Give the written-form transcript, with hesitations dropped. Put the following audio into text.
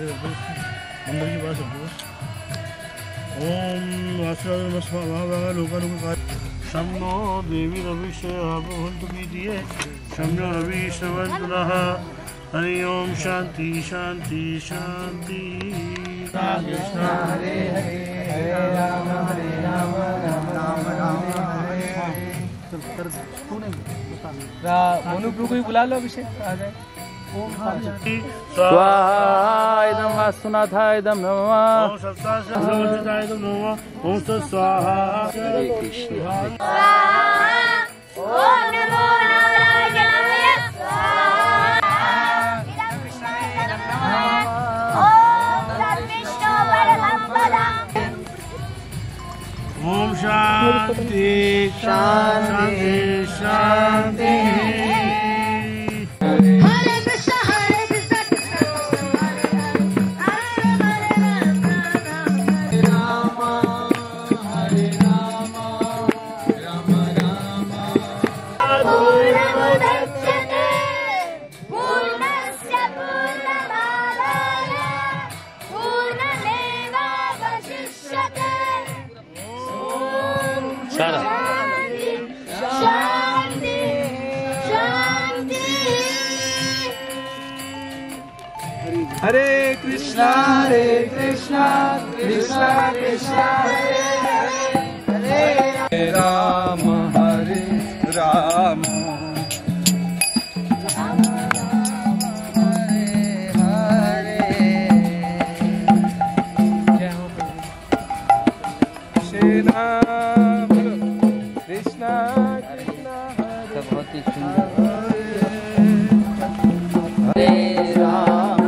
मंदिर के पास ओम लोका शम्नो देवी रविश्वंतु कीजिए शम्नो रवि श्रवंतुनः हरि ओम शांति शांति शांति। कृष्ण हरे हरे हरे राम राम राम हरे। मोनू प्रभु को ही बुला लो, अभिषेक आ जाए। स्वाहा इदं वास्तुनाथाय इदं नमः। ओम सत्ताय इदं नमः। ओम स्वाहा। हरे कृष्ण। ओम नमो नारायणाय स्वाहा। ओम तद्विष्णु परमपदम्। ओम शांति शांति शांति। हरे कृष्णा कृष्णा कृष्णा हरे हरे हरे राम हरे राम हरे हरे। श्री राम कृष्णा कृष्णा हरे। बहुत ही सुंदर। हरे राम